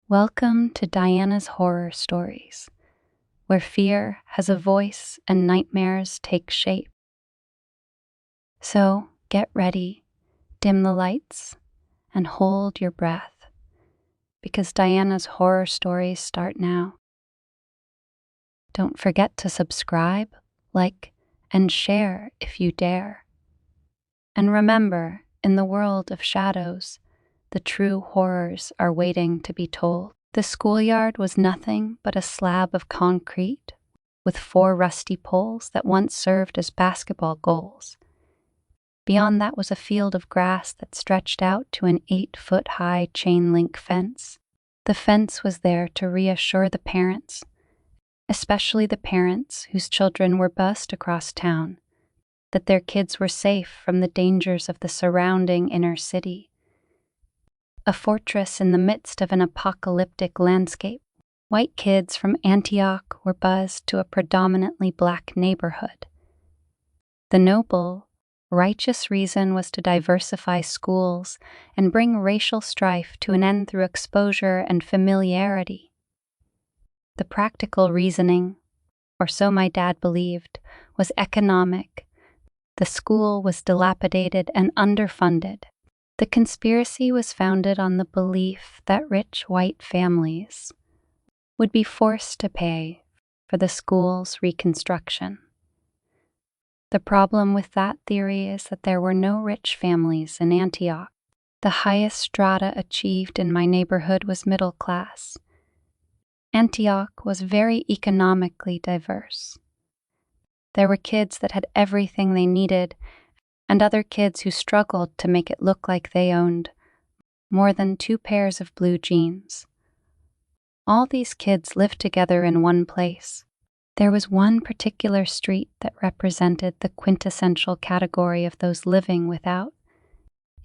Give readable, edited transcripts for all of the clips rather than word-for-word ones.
Welcome to Diana's Horror Stories, where fear has a voice and nightmares take shape. So get ready, dim the lights, and hold your breath, because Diana's Horror Stories start now. Don't forget to subscribe, like, and share if you dare. And remember, in the world of shadows, the true horrors are waiting to be told. The schoolyard was nothing but a slab of concrete with 4 rusty poles that once served as basketball goals. Beyond that was a field of grass that stretched out to an 8-foot-high chain-link fence. The fence was there to reassure the parents, especially the parents whose children were bused across town, that their kids were safe from the dangers of the surrounding inner city. A fortress in the midst of an apocalyptic landscape. White kids from Antioch were buzzed to a predominantly black neighborhood. The noble, righteous reason was to diversify schools and bring racial strife to an end through exposure and familiarity. The practical reasoning, or so my dad believed, was economic. The school was dilapidated and underfunded. The conspiracy was founded on the belief that rich white families would be forced to pay for the school's reconstruction. The problem with that theory is that there were no rich families in Antioch. The highest strata achieved in my neighborhood was middle class. Antioch was very economically diverse. There were kids that had everything they needed, and other kids who struggled to make it look like they owned more than 2 pairs of blue jeans. All these kids lived together in one place. There was one particular street that represented the quintessential category of those living without.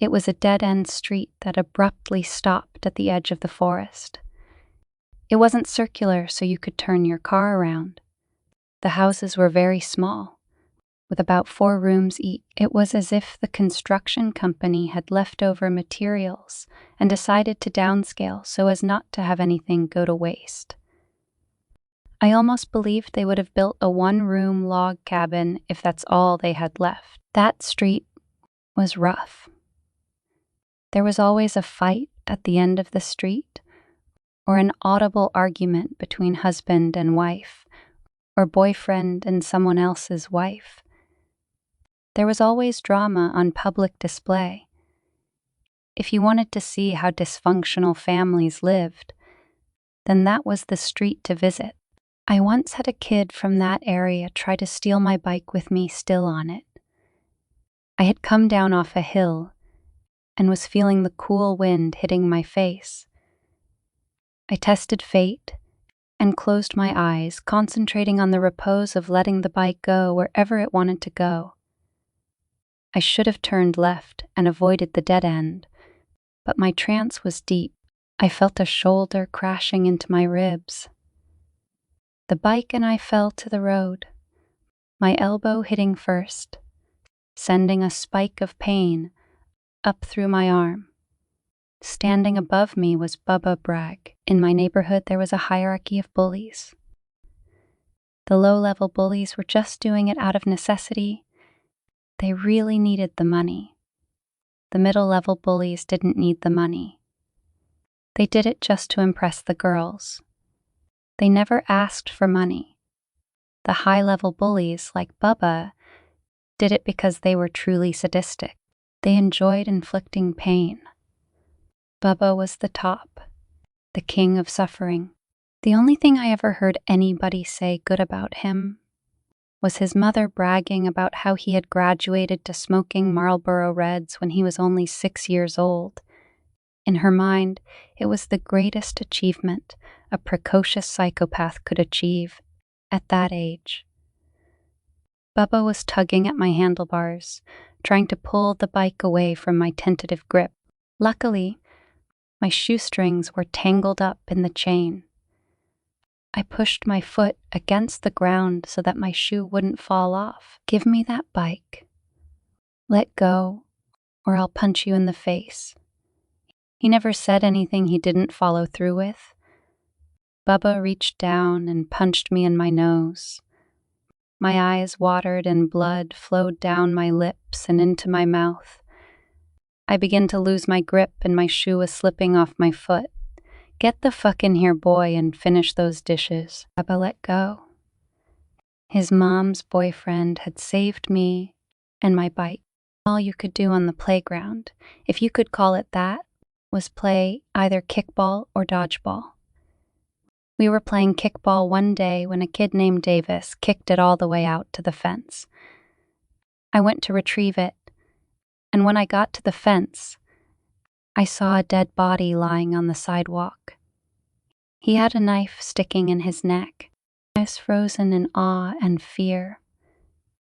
It was a dead-end street that abruptly stopped at the edge of the forest. It wasn't circular, so you could turn your car around. The houses were very small, with about 4 rooms each. It was as if the construction company had leftover materials and decided to downscale so as not to have anything go to waste. I almost believed they would have built a 1-room log cabin if that's all they had left. That street was rough. There was always a fight at the end of the street, or an audible argument between husband and wife, or boyfriend and someone else's wife. There was always drama on public display. If you wanted to see how dysfunctional families lived, then that was the street to visit. I once had a kid from that area try to steal my bike with me still on it. I had come down off a hill and was feeling the cool wind hitting my face. I tested fate and closed my eyes, concentrating on the repose of letting the bike go wherever it wanted to go. I should have turned left and avoided the dead end, but my trance was deep. I felt a shoulder crashing into my ribs. The bike and I fell to the road, my elbow hitting first, sending a spike of pain up through my arm. Standing above me was Bubba Bragg. In my neighborhood, there was a hierarchy of bullies. The low-level bullies were just doing it out of necessity. They really needed the money. The middle-level bullies didn't need the money. They did it just to impress the girls. They never asked for money. The high-level bullies, like Bubba, did it because they were truly sadistic. They enjoyed inflicting pain. Bubba was the top, the king of suffering. The only thing I ever heard anybody say good about him was his mother bragging about how he had graduated to smoking Marlboro Reds when he was only 6 years old. In her mind, it was the greatest achievement a precocious psychopath could achieve at that age. Bubba was tugging at my handlebars, trying to pull the bike away from my tentative grip. Luckily, my shoestrings were tangled up in the chain. I pushed my foot against the ground so that my shoe wouldn't fall off. "Give me that bike. Let go, or I'll punch you in the face," He never said anything he didn't follow through with. Bubba reached down and punched me in my nose. My eyes watered and blood flowed down my lips and into my mouth. I began to lose my grip and my shoe was slipping off my foot. "Get the fuck in here, boy, and finish those dishes." Bubba let go. His mom's boyfriend had saved me and my bike. All you could do on the playground, if you could call it that, was play either kickball or dodgeball. We were playing kickball one day when a kid named Davis kicked it all the way out to the fence. I went to retrieve it, and when I got to the fence, I saw a dead body lying on the sidewalk. He had a knife sticking in his neck. I was frozen in awe and fear.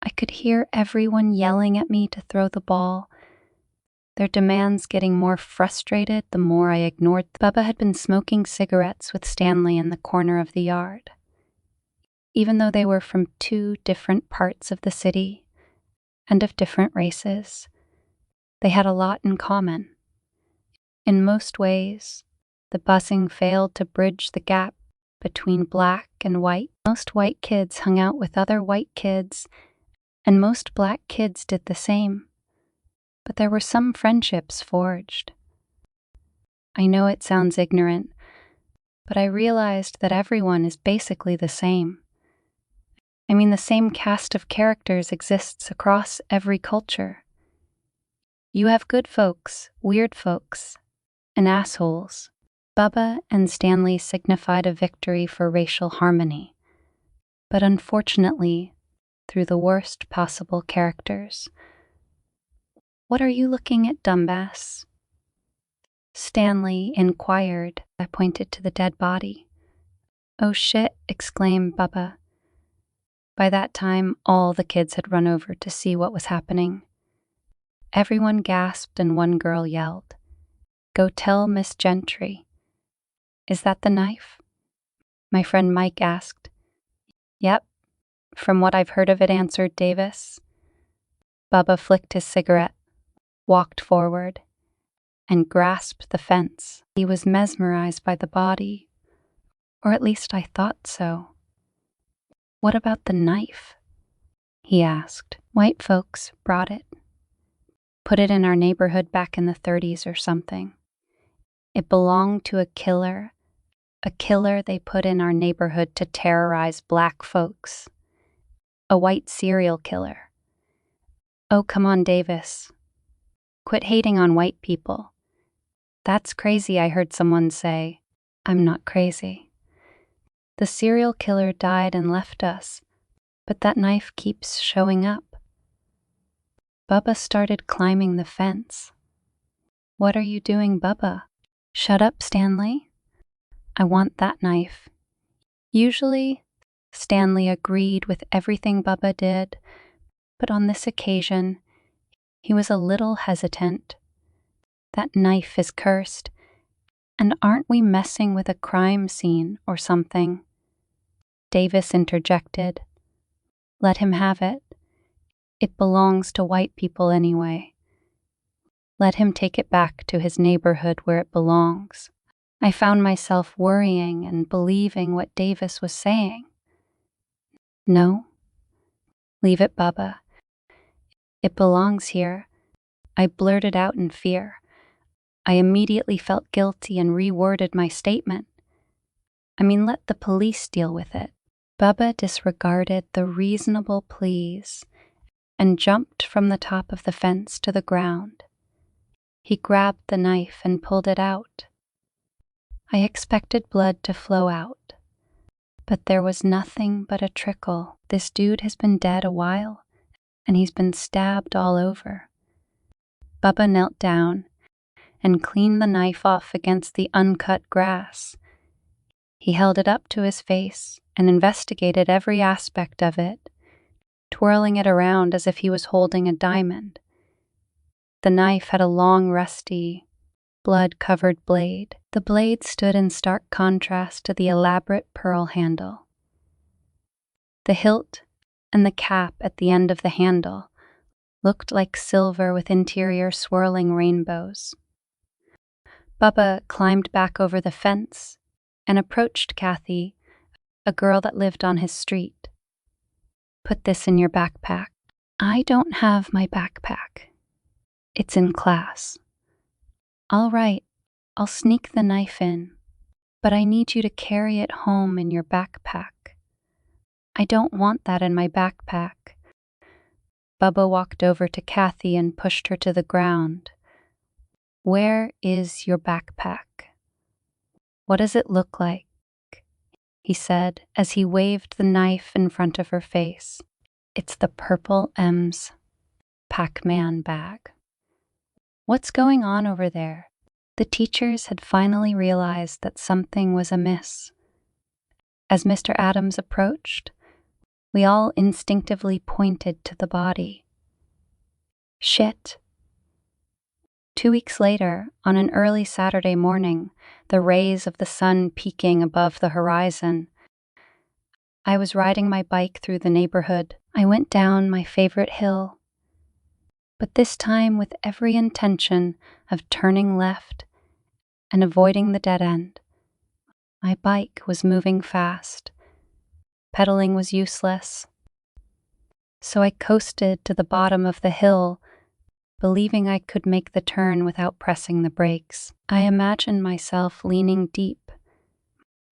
I could hear everyone yelling at me to throw the ball, their demands getting more frustrated the more I ignored them. Bubba had been smoking cigarettes with Stanley in the corner of the yard. Even though they were from 2 different parts of the city and of different races, they had a lot in common. In most ways, the busing failed to bridge the gap between black and white. Most white kids hung out with other white kids, and most black kids did the same. But there were some friendships forged. I know it sounds ignorant, but I realized that everyone is basically the same. I mean, the same cast of characters exists across every culture. You have good folks, weird folks, and assholes. Bubba and Stanley signified a victory for racial harmony, but unfortunately, through the worst possible characters. "What are you looking at, dumbass?" Stanley inquired. I pointed to the dead body. "Oh shit," exclaimed Bubba. By that time, all the kids had run over to see what was happening. Everyone gasped and one girl yelled, "Go tell Miss Gentry." "Is that the knife?" my friend Mike asked. "Yep, from what I've heard of it," answered Davis. Bubba flicked his cigarette, walked forward, and grasped the fence. He was mesmerized by the body, or at least I thought so. "What about the knife?" he asked. "White folks brought it. Put it in our neighborhood back in the 30s or something. It belonged to a killer they put in our neighborhood to terrorize black folks. A white serial killer." "Oh, come on, Davis. Quit hating on white people. That's crazy," I heard someone say. "I'm not crazy. The serial killer died and left us, but that knife keeps showing up." Bubba started climbing the fence. "What are you doing, Bubba?" "Shut up, Stanley. I want that knife." Usually, Stanley agreed with everything Bubba did, but on this occasion, he was a little hesitant. "That knife is cursed, and aren't we messing with a crime scene or something?" Davis interjected. "Let him have it. It belongs to white people anyway. Let him take it back to his neighborhood where it belongs." I found myself worrying and believing what Davis was saying. "No, leave it, Bubba. It belongs here," I blurted out in fear. I immediately felt guilty and reworded my statement. "I mean, let the police deal with it." Bubba disregarded the reasonable pleas and jumped from the top of the fence to the ground. He grabbed the knife and pulled it out. I expected blood to flow out, but there was nothing but a trickle. This dude has been dead a while, and he's been stabbed all over. Bubba knelt down and cleaned the knife off against the uncut grass. He held it up to his face and investigated every aspect of it, twirling it around as if he was holding a diamond. The knife had a long, rusty, blood-covered blade. The blade stood in stark contrast to the elaborate pearl handle. The hilt and the cap at the end of the handle looked like silver with interior swirling rainbows. Bubba climbed back over the fence and approached Kathy, a girl that lived on his street. "Put this in your backpack." "I don't have my backpack. It's in class." "All right, I'll sneak the knife in, but I need you to carry it home in your backpack." "I don't want that in my backpack." Bubba walked over to Kathy and pushed her to the ground. "Where is your backpack? What does it look like?" he said as he waved the knife in front of her face. "It's the purple M's Pac-Man bag." "What's going on over there?" The teachers had finally realized that something was amiss. As Mr. Adams approached, we all instinctively pointed to the body. "Shit." 2 weeks later, on an early Saturday morning, the rays of the sun peeking above the horizon, I was riding my bike through the neighborhood. I went down my favorite hill, but this time with every intention of turning left and avoiding the dead end. My bike was moving fast. Pedaling was useless. So I coasted to the bottom of the hill, believing I could make the turn without pressing the brakes. I imagined myself leaning deep,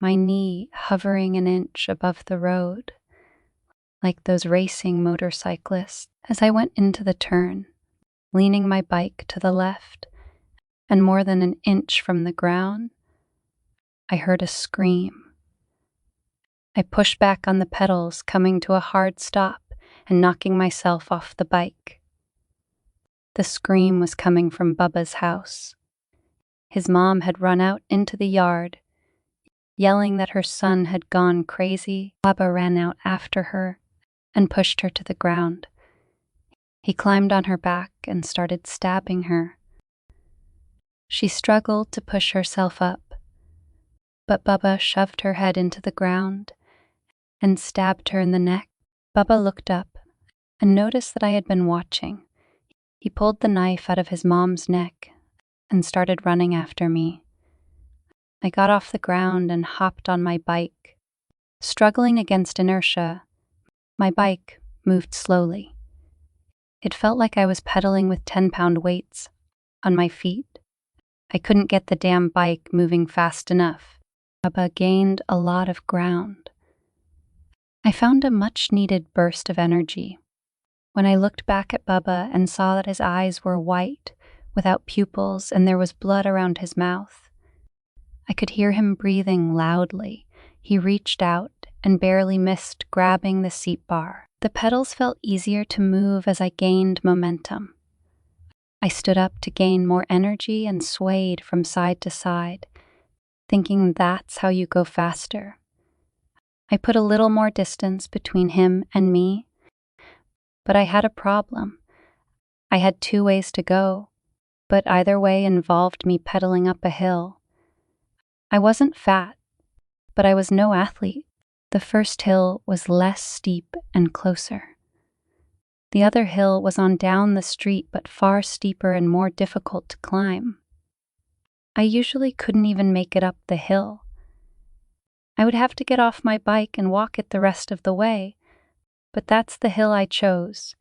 my knee hovering an inch above the road, like those racing motorcyclists. As I went into the turn, leaning my bike to the left, and more than an inch from the ground, I heard a scream. I pushed back on the pedals, coming to a hard stop and knocking myself off the bike. The scream was coming from Bubba's house. His mom had run out into the yard, yelling that her son had gone crazy. Bubba ran out after her and pushed her to the ground. He climbed on her back and started stabbing her. She struggled to push herself up, but Bubba shoved her head into the ground and stabbed her in the neck. Bubba looked up and noticed that I had been watching. He pulled the knife out of his mom's neck and started running after me. I got off the ground and hopped on my bike. Struggling against inertia, my bike moved slowly. It felt like I was pedaling with 10-pound weights on my feet. I couldn't get the damn bike moving fast enough. Bubba gained a lot of ground. I found a much-needed burst of energy. When I looked back at Bubba and saw that his eyes were white, without pupils, and there was blood around his mouth, I could hear him breathing loudly. He reached out and barely missed grabbing the seat bar. The pedals felt easier to move as I gained momentum. I stood up to gain more energy and swayed from side to side, thinking that's how you go faster. I put a little more distance between him and me, but I had a problem. I had 2 ways to go, but either way involved me pedaling up a hill. I wasn't fat, but I was no athlete. The first hill was less steep and closer. The other hill was on down the street, but far steeper and more difficult to climb. I usually couldn't even make it up the hill. I would have to get off my bike and walk it the rest of the way, but that's the hill I chose.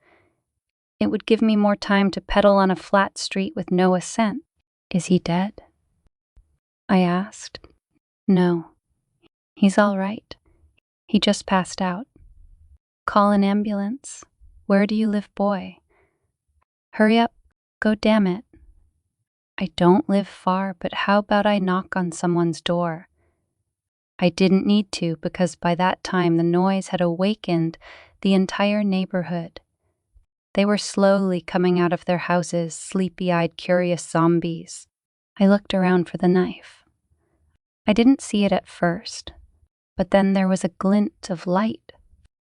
It would give me more time to pedal on a flat street with no ascent. "Is he dead?" I asked. "No, he's all right. He just passed out." "Call an ambulance. Where do you live, boy?" "Hurry up, go damn it." "I don't live far, but how about I knock on someone's door?" I didn't need to because by that time the noise had awakened the entire neighborhood. They were slowly coming out of their houses, sleepy-eyed, curious zombies. I looked around for the knife. I didn't see it at first, but then there was a glint of light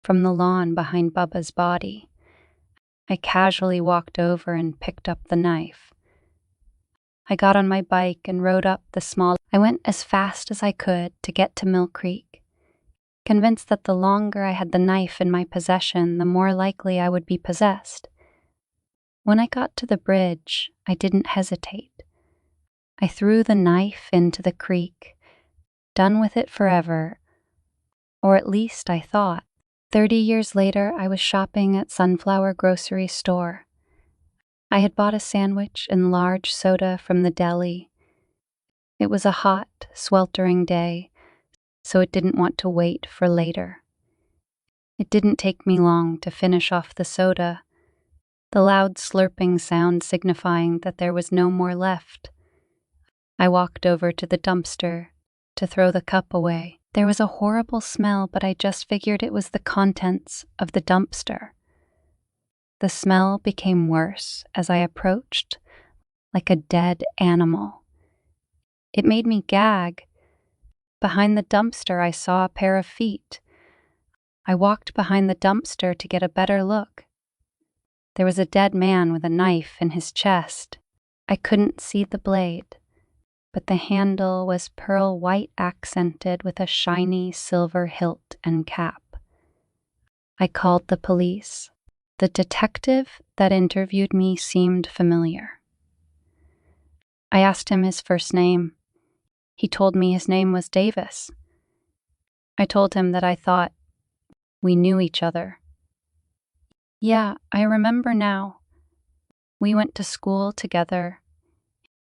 from the lawn behind Bubba's body. I casually walked over and picked up the knife. I got on my bike and rode up the small. I went as fast as I could to get to Mill Creek, convinced that the longer I had the knife in my possession, the more likely I would be possessed. When I got to the bridge, I didn't hesitate. I threw the knife into the creek, done with it forever, or at least I thought. 30 years later, I was shopping at Sunflower Grocery Store. I had bought a sandwich and large soda from the deli. It was a hot, sweltering day, so it didn't want to wait for later. It didn't take me long to finish off the soda, the loud slurping sound signifying that there was no more left. I walked over to the dumpster to throw the cup away. There was a horrible smell, but I just figured it was the contents of the dumpster. The smell became worse as I approached, like a dead animal. It made me gag. Behind the dumpster, I saw a pair of feet. I walked behind the dumpster to get a better look. There was a dead man with a knife in his chest. I couldn't see the blade, but the handle was pearl white accented with a shiny silver hilt and cap. I called the police. The detective that interviewed me seemed familiar. I asked him his first name. He told me his name was Davis. I told him that I thought we knew each other. Yeah, I remember now. We went to school together.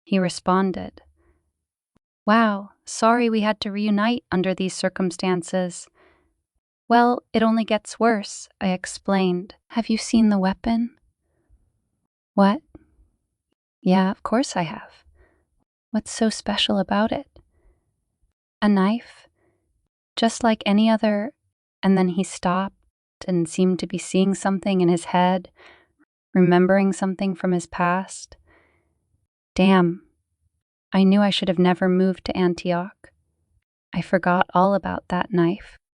He responded. Wow, sorry we had to reunite under these circumstances. Well, it only gets worse, I explained. Have you seen the weapon? What? Yeah, of course I have. What's so special about it? A knife, just like any other. And then he stopped and seemed to be seeing something in his head, remembering something from his past. Damn, I knew I should have never moved to Antioch. I forgot all about that knife.